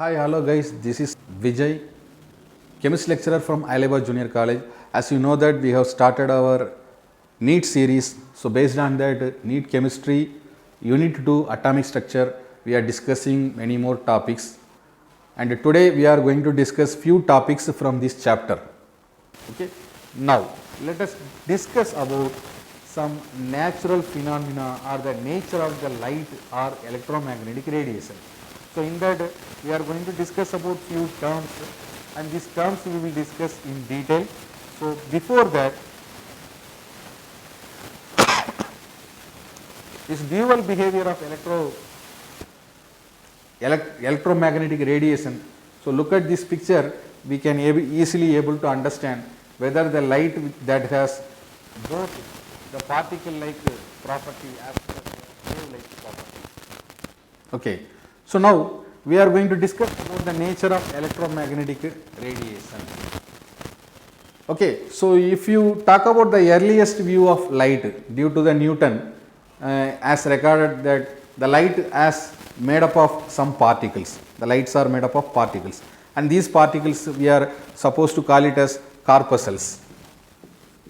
Hi, hello guys, this is Vijay, chemist lecturer from Alibaug Junior College. As you know that we have started our NEET series. So based on that NEET chemistry, unit 2 atomic structure, we are discussing many more topics. And today we are going to discuss few topics from this chapter. Okay. Now let us discuss about some natural phenomena or the nature of the light or electromagnetic radiation. So in that we are going to discuss about few terms, and these terms we will discuss in detail. So before that, this dual behavior of electromagnetic radiation. So look at this picture, we can easily able to understand whether the light that has both the particle like property as well as wave like property. Okay. So now we are going to discuss about the nature of electromagnetic radiation. Okay. So if you talk about the earliest view of light due to the Newton, as recorded that the light as made up of some particles, the lights are made up of particles, and these particles we are supposed to call it as corpuscles.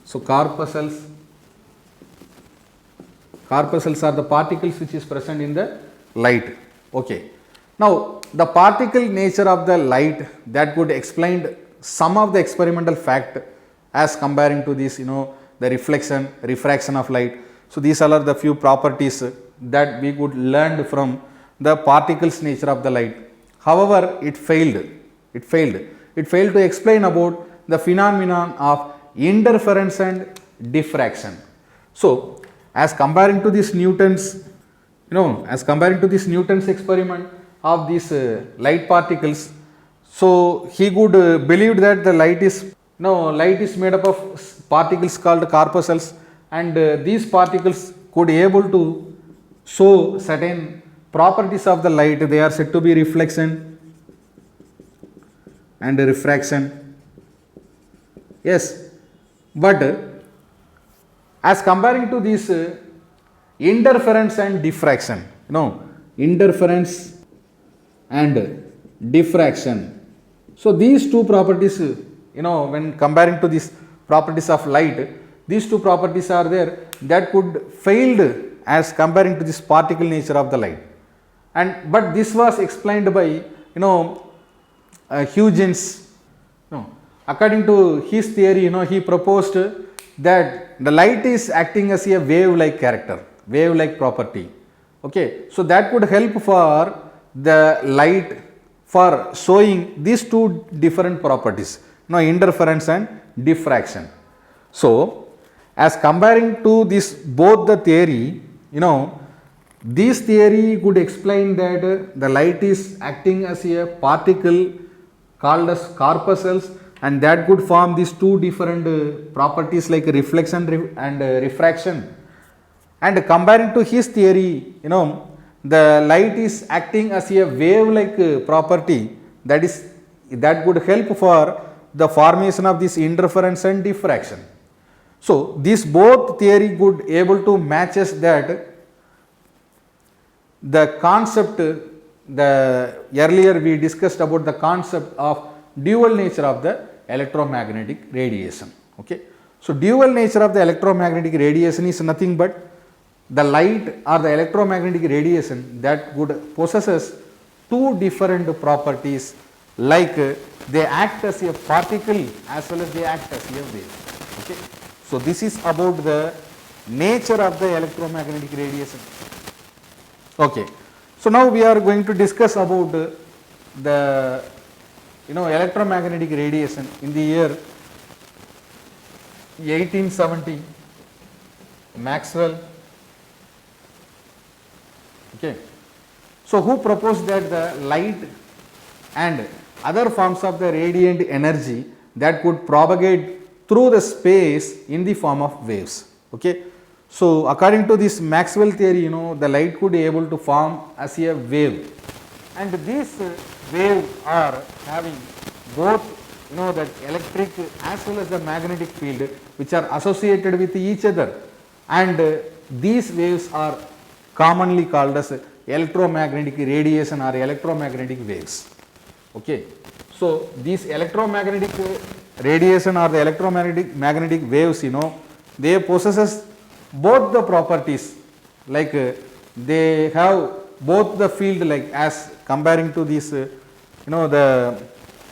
So corpuscles are the particles which is present in the light. Okay. Now the particle nature of the light that could explain some of the experimental fact as comparing to this, the reflection, refraction of light. So these are the few properties that we could learn from the particles nature of the light. However, it failed to explain about the phenomenon of interference and diffraction. So as comparing to this Newton's experiment of these light particles, so he could believe that the light is made up of particles called corpuscles, and these particles could able to show certain properties of the light. They are said to be reflection and refraction. Yes, but as comparing to this interference and diffraction, interference and diffraction. So these two properties, when comparing to these properties of light, these two properties are there that could failed as comparing to this particle nature of the light. But this was explained by Huygens. According to his theory, he proposed that the light is acting as a wave like character, wave like property. Okay, so that could help for the light for showing these two different properties, interference and diffraction. So as comparing to this both the theory, this theory could explain that the light is acting as a particle called as corpuscles, and that could form these two different properties like reflection and refraction. And comparing to his theory, the light is acting as a wave like property, that could help for the formation of this interference and diffraction. So this both theory could able to matches that the concept, the earlier we discussed about the concept of dual nature of the electromagnetic radiation. Okay. So dual nature of the electromagnetic radiation is nothing but the light or the electromagnetic radiation that would possesses two different properties, like they act as a particle as well as they act as a wave. Okay. So this is about the nature of the electromagnetic radiation. Okay. So now we are going to discuss about the electromagnetic radiation in the year 1870. Maxwell. Okay. So who proposed that the light and other forms of the radiant energy that could propagate through the space in the form of waves. Okay. So according to this Maxwell theory, the light could be able to form as a wave, and these waves are having both that electric as well as the magnetic field which are associated with each other, and these waves are commonly called as electromagnetic radiation or electromagnetic waves. Okay. So these electromagnetic radiation or the electromagnetic waves, they possesses both the properties, like they have both the field, like as comparing to this, the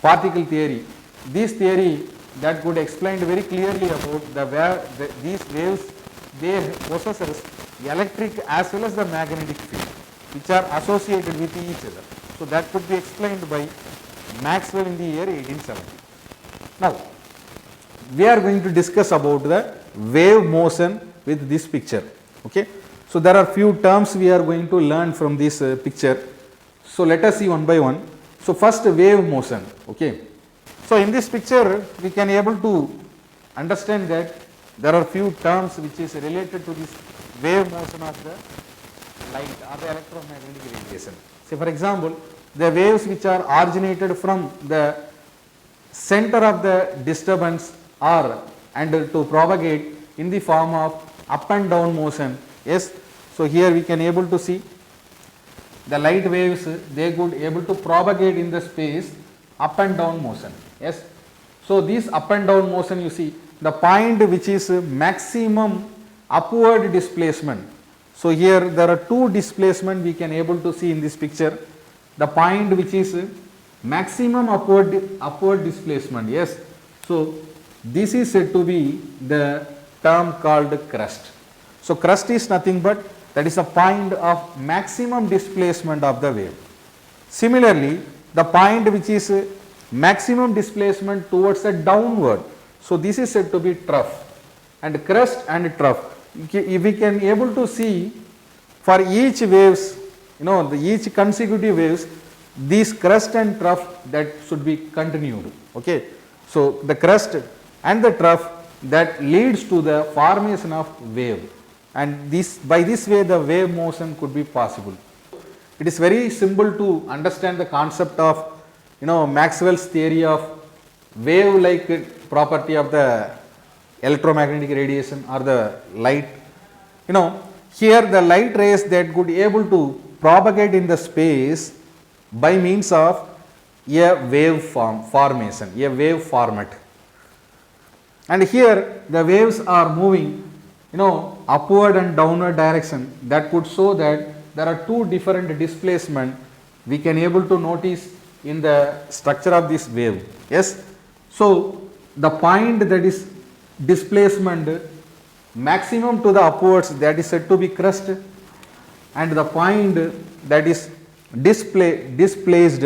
particle theory. This theory that could explain very clearly about these waves, they possesses electric as well as the magnetic field, which are associated with each other. So that could be explained by Maxwell in the year 1870. Now, we are going to discuss about the wave motion with this picture. Okay. So there are few terms we are going to learn from this picture. So let us see one by one. So first, wave motion. Okay. So in this picture we can able to understand that there are few terms which is related to this wave motion of the light or the electromagnetic radiation. Say for example, the waves which are originated from the center of the disturbance are and to propagate in the form of up and down motion. Yes. So here we can able to see the light waves, they could able to propagate in the space up and down motion. Yes. So this up and down motion, you see the point which is maximum upward displacement. So here there are two displacement we can able to see in this picture. The point which is maximum upward displacement. Yes. So this is said to be the term called crest. So crest is nothing but that is a point of maximum displacement of the wave. Similarly, the point which is maximum displacement towards the downward. So this is said to be trough. And crest and trough, if we can able to see for each waves, each consecutive waves, these crest and trough that should be continued. Okay. So the crest and the trough that leads to the formation of wave, and by this way the wave motion could be possible. It is very simple to understand the concept of Maxwell's theory of wave like property of the electromagnetic radiation or the light. Here the light rays that could able to propagate in the space by means of a wave formation, a wave format. And here the waves are moving upward and downward direction. That could show that there are two different displacement we can able to notice in the structure of this wave. Yes. So the point that is displacement maximum to the upwards, that is said to be crest, and the point that is displaced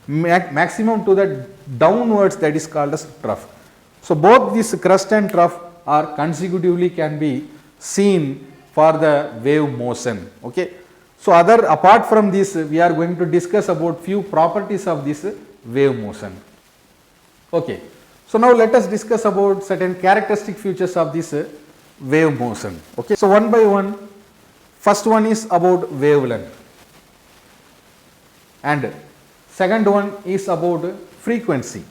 maximum to the downwards, that is called as trough. So both this crest and trough are consecutively can be seen for the wave motion. Okay. So apart from this, we are going to discuss about few properties of this wave motion. Okay. So now let us discuss about certain characteristic features of this wave motion. Okay. So one by one, first one is about wavelength, and second one is about frequency,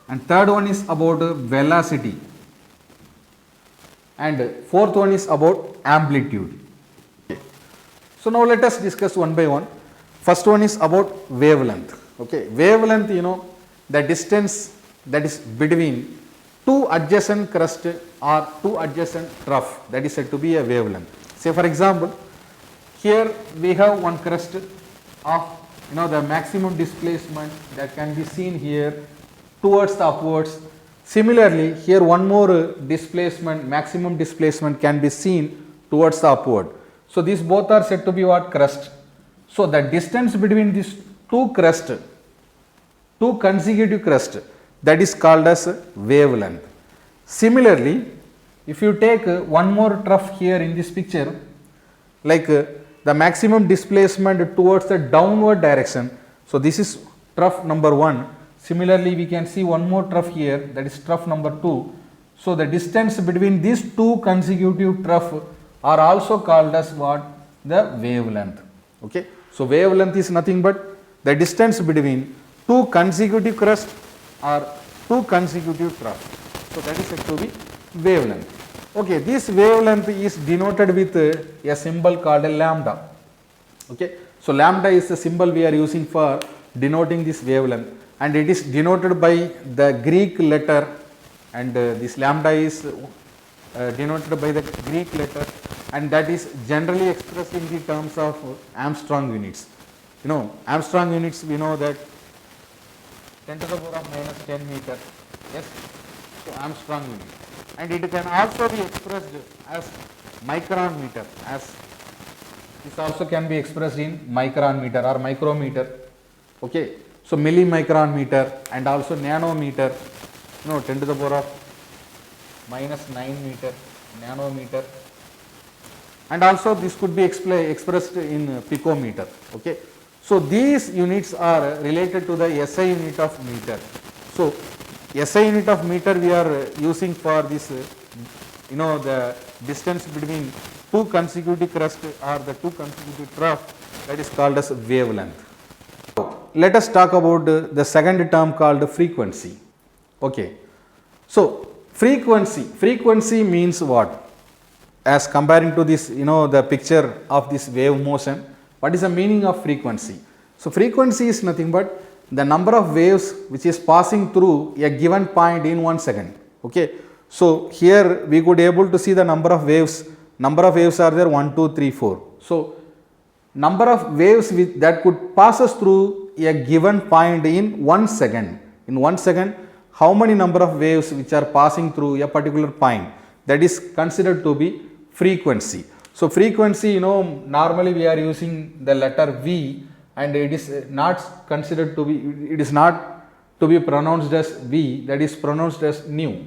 and third one is about velocity, and fourth one is about amplitude. Okay. So now let us discuss one by one. First one is about wavelength. Okay. Wavelength, the distance that is between two adjacent crest or two adjacent trough, that is said to be a wavelength. Say for example, here we have one crest of the maximum displacement that can be seen here towards the upwards. Similarly, here one more displacement, maximum displacement can be seen towards the upward. So these both are said to be what? Crest. So the distance between these two crest, two consecutive crest, that is called as wavelength. Similarly, if you take one more trough here in this picture, like the maximum displacement towards the downward direction. So this is trough number 1. Similarly, we can see one more trough here, that is trough number 2. So the distance between these two consecutive trough are also called as what? The wavelength. Okay. So wavelength is nothing but the distance between two consecutive crest or two consecutive trough. So that is said to be wavelength. Okay, this wavelength is denoted with a symbol called a lambda. Okay, so lambda is the symbol we are using for denoting this wavelength, and it is denoted by the Greek letter, and this lambda is denoted by the Greek letter, and that is generally expressed in the terms of Armstrong units. You know, Armstrong units, we know that 10 to the power of minus 10 meter, yes, so Armstrong unit, and it can also be expressed as micron meter, as this also can be expressed in micron meter or micrometer, okay. So millimicron meter and also nanometer, you know, 10 to the power of minus 9 meter, nanometer, and also this could be expressed in picometer, okay. So these units are related to the SI unit of meter. So SI unit of meter we are using for this, you know, the distance between two consecutive crust or the two consecutive trough, that is called as wavelength. Let us talk about the second term called frequency. Okay. So frequency means what? As comparing to this, you know, the picture of this wave motion, what is the meaning of frequency? So frequency is nothing but the number of waves which is passing through a given point in 1 second. Okay. So here we could able to see the number of waves. Number of waves are there 1, 2, 3, 4. So number of waves that could passes through a given point in 1 second. In 1 second, how many number of waves which are passing through a particular point, that is considered to be frequency. So frequency, you know, normally we are using the letter V, and it is not considered to be, it is not to be pronounced as V, that is pronounced as nu.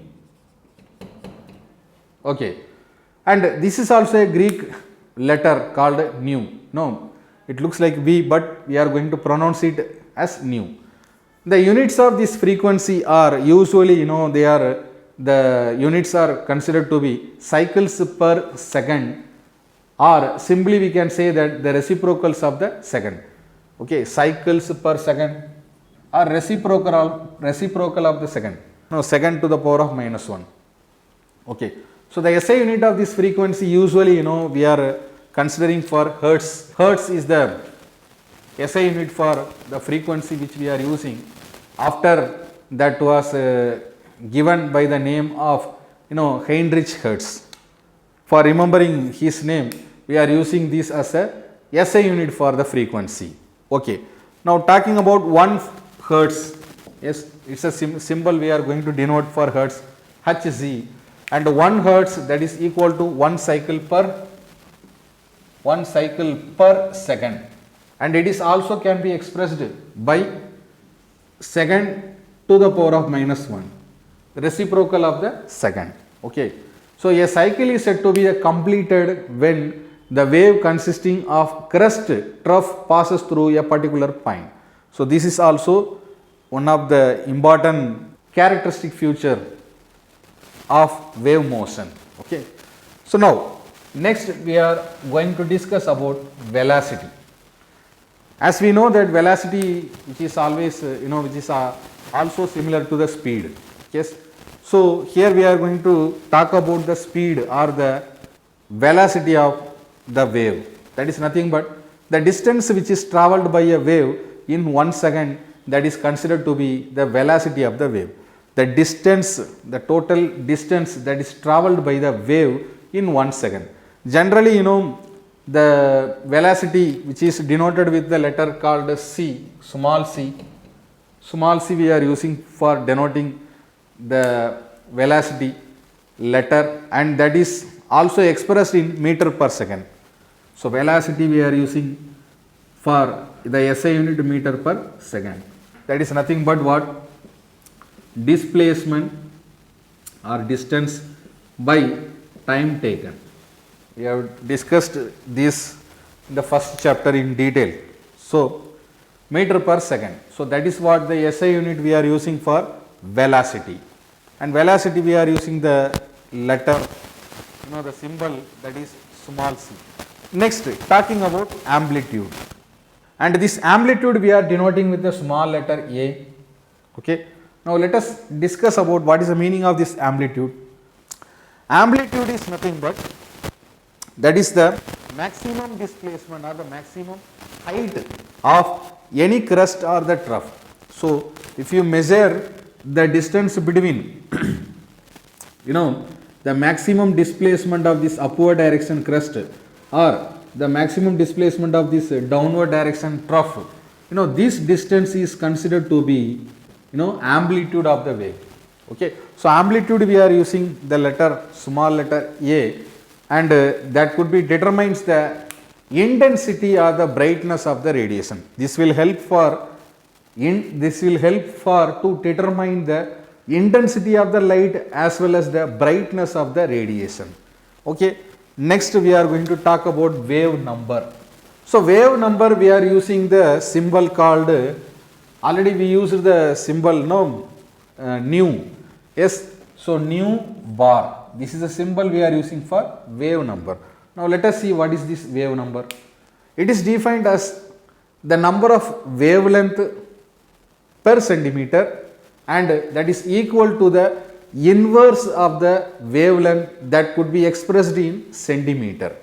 Okay. And this is also a Greek letter called nu. No, it looks like V, but we are going to pronounce it as nu. The units of this frequency are usually, you know, they are, the units are considered to be cycles per second, or simply we can say that the reciprocals of the second. Okay, cycles per second or reciprocal of the second. No, second to the power of minus 1. Okay. So the SI unit of this frequency usually, you know, we are considering for hertz. Hertz is the SI unit for the frequency which we are using. After that was given by the name of, you know, Heinrich Hertz. For remembering his name, we are using this as a SI unit for the frequency. Okay. Now talking about 1 hertz, yes, it's a symbol we are going to denote for hertz, Hz, and 1 hertz, that is equal to 1 cycle per second, and it is also can be expressed by second to the power of minus 1, reciprocal of the second. Okay. So a cycle is said to be completed when the wave consisting of crest trough passes through a particular point. So this is also one of the important characteristic feature of wave motion. Okay. So now next we are going to discuss about velocity. As we know that velocity, which is always, you know, which is also similar to the speed. Yes. So here we are going to talk about the speed or the velocity of the wave. That is nothing but the distance which is travelled by a wave in 1 second, that is considered to be the velocity of the wave. The distance, the total distance that is travelled by the wave in 1 second. Generally, you know, the velocity which is denoted with the letter called c, small c we are using for denoting the velocity letter, and that is also expressed in meter per second. So velocity we are using for the SI unit meter per second. That is nothing but what? Displacement or distance by time taken. We have discussed this in the first chapter in detail. So meter per second. So that is what the SI unit we are using for velocity. And velocity we are using the letter, you know, the symbol, that is small c. Next, talking about amplitude. And this amplitude we are denoting with the small letter a. Okay. Now let us discuss about what is the meaning of this amplitude. Amplitude is nothing but, that is the maximum displacement or the maximum height of any crust or the trough. So if you measure the distance between the maximum displacement of this upward direction crust or the maximum displacement of this downward direction trough, this distance is considered to be amplitude of the wave. Okay, so amplitude we are using the letter small letter a, and that could be determines the intensity or the brightness of the radiation. This will help for to determine the intensity of the light as well as the brightness of the radiation. Okay, next we are going to talk about wave number. So wave number we are using the symbol called, already we used the symbol nu. Yes, so nu bar. This is the symbol we are using for wave number. Now let us see what is this wave number. It is defined as the number of wavelength per centimeter, and that is equal to the inverse of the wavelength that could be expressed in centimeter.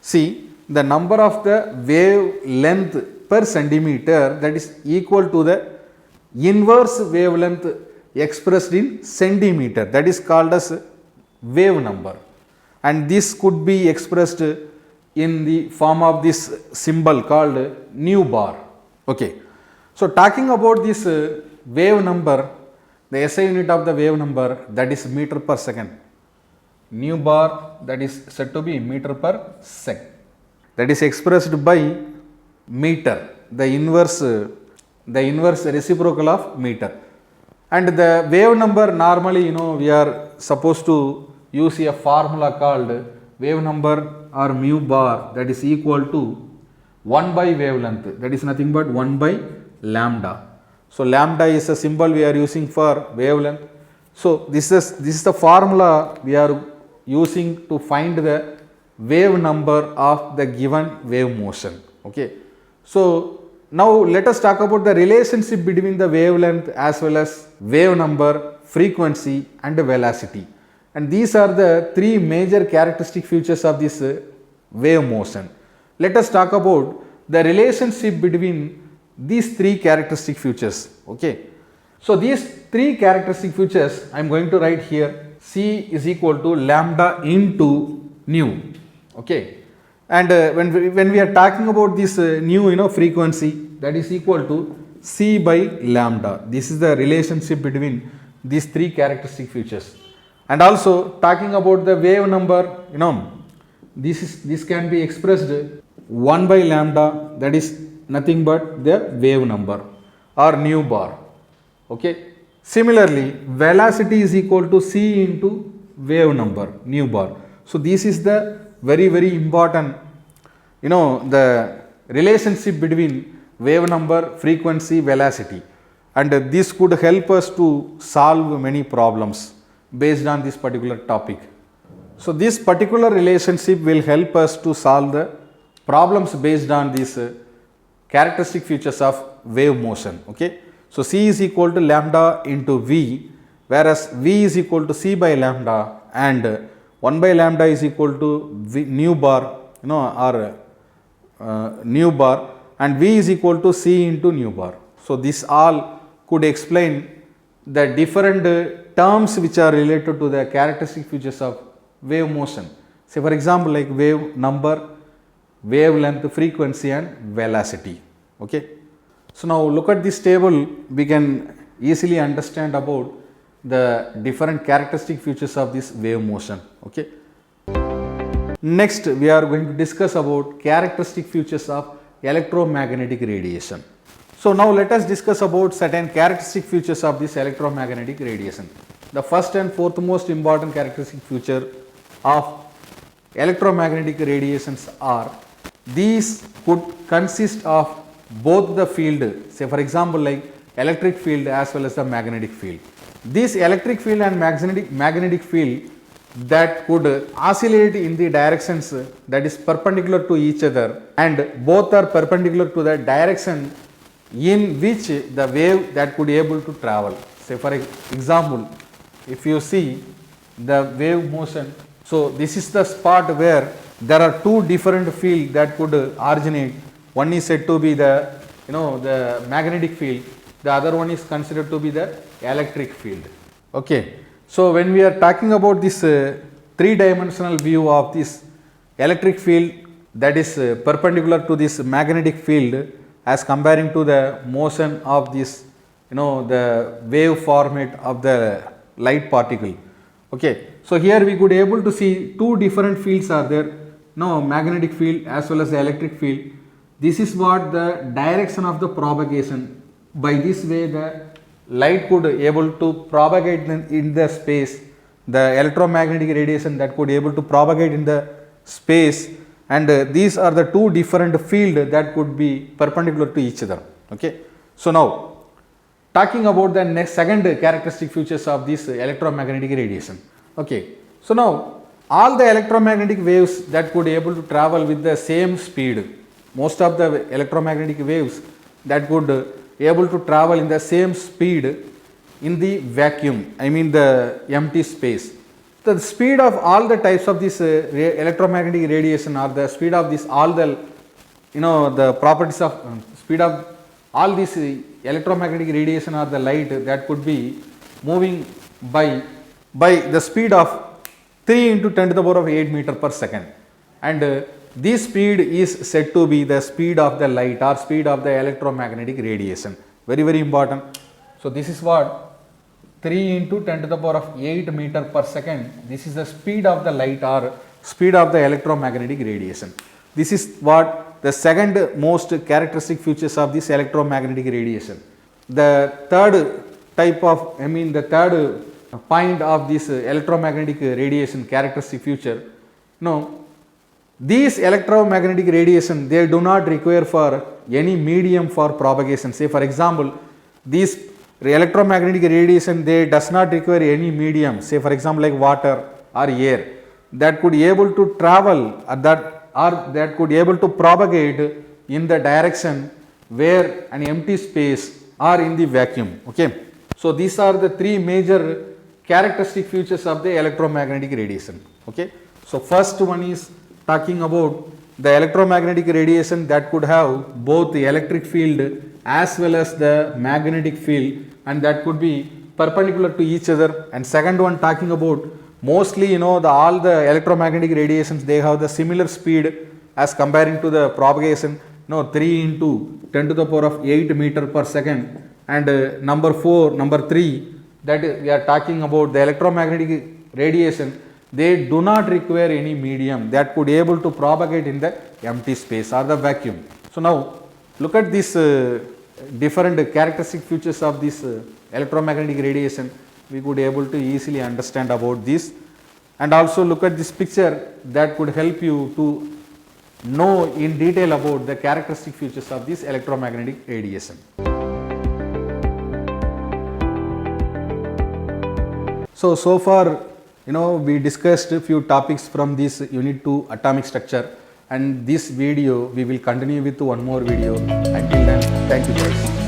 See, the number of the wavelength per centimeter, that is equal to the inverse wavelength expressed in centimeter, that is called as wave number, and this could be expressed in the form of this symbol called nu bar. Okay, so talking about this wave number, the SI unit of the wave number, that is meter per second. Nu bar, that is said to be meter per second, that is expressed by meter, the inverse reciprocal of meter. And the wave number, normally we are supposed to use a formula called wave number or mu bar, that is equal to 1 by wavelength, that is nothing but 1 by lambda. So lambda is a symbol we are using for wavelength. So this is the formula we are using to find the wave number of the given wave motion. Okay, so now let us talk about the relationship between the wavelength as well as wave number, frequency and velocity. And these are the three major characteristic features of this wave motion. Let us talk about the relationship between these three characteristic features. Okay, so these three characteristic features I am going to write here. C is equal to lambda into nu. Okay, and when we are talking about this nu frequency, that is equal to C by lambda. This is the relationship between these three characteristic features. And also talking about the wave number, this can be expressed 1 by lambda, that is nothing but the wave number or nu bar. Okay, similarly velocity is equal to C into wave number, nu bar. So this is the very important the relationship between wave number, frequency, velocity, and this could help us to solve many problems based on this particular topic. So this particular relationship will help us to solve the problems based on these characteristic features of wave motion. Okay, so C is equal to lambda into V, whereas V is equal to C by lambda, and 1 by lambda is equal to V, nu bar, or nu bar, and V is equal to C into nu bar. So this all could explain the different terms which are related to the characteristic features of wave motion. Say for example, like wave number, wavelength, frequency and velocity. Okay, so now look at this table, we can easily understand about the different characteristic features of this wave motion. Okay, next we are going to discuss about characteristic features of electromagnetic radiation. So now let us discuss about certain characteristic features of this electromagnetic radiation. The first and foremost important characteristic feature of electromagnetic radiations are, these could consist of both the field, say for example like electric field as well as the magnetic field. This electric field and magnetic field that could oscillate in the directions that is perpendicular to each other, and both are perpendicular to the direction in which the wave that could be able to travel. Say for example, if you see the wave motion, so this is the spot where there are two different fields that could originate. One is said to be the the magnetic field, the other one is considered to be the electric field. Okay. So when we are talking about this three-dimensional view of this electric field that is perpendicular to this magnetic field as comparing to the motion of this the wave format of the light particle. Okay. So here we could able to see two different fields are there, magnetic field as well as the electric field. This is what the direction of the propagation. By this way the light could able to propagate in the space, the electromagnetic radiation that could able to propagate in the space, and these are the two different field that could be perpendicular to each other. Okay. So now talking about the next second characteristic features of this electromagnetic radiation. Okay. So now all the electromagnetic waves that could able to travel with the same speed, most of the electromagnetic waves that could able to travel in the same speed in the vacuum, I mean the empty space. The speed of all the types of this electromagnetic radiation, or the speed of this all the the properties of speed of all this electromagnetic radiation or the light that could be moving by the speed of 3 into 10 to the power of 8 meter per second, and this speed is said to be the speed of the light or speed of the electromagnetic radiation. Very, very important. So this is what 3 into 10 to the power of 8 meter per second. This is the speed of the light or speed of the electromagnetic radiation. This is what the second most characteristic features of this electromagnetic radiation. The third type of, the third point of this electromagnetic radiation characteristic feature, these electromagnetic radiation, they do not require for any medium for propagation. Say for example, these electromagnetic radiation, they does not require any medium, say for example like water or air, that could able to travel that could able to propagate in the direction where an empty space or in the vacuum. Okay. So these are the three major characteristic features of the electromagnetic radiation. Okay. So first one is talking about the electromagnetic radiation that could have both the electric field as well as the magnetic field, and that could be perpendicular to each other. And second one talking about mostly all the electromagnetic radiations, they have the similar speed as comparing to the propagation, 3 into 10 to the power of 8 meter per second. And number 3 that we are talking about the electromagnetic radiation, they do not require any medium that could able to propagate in the empty space or the vacuum. So now look at this different characteristic features of this electromagnetic radiation. We could able to easily understand about this, and also look at this picture that could help you to know in detail about the characteristic features of this electromagnetic radiation. So far we discussed a few topics from this unit 2 atomic structure, and this video we will continue with one more video. Until then, thank you guys.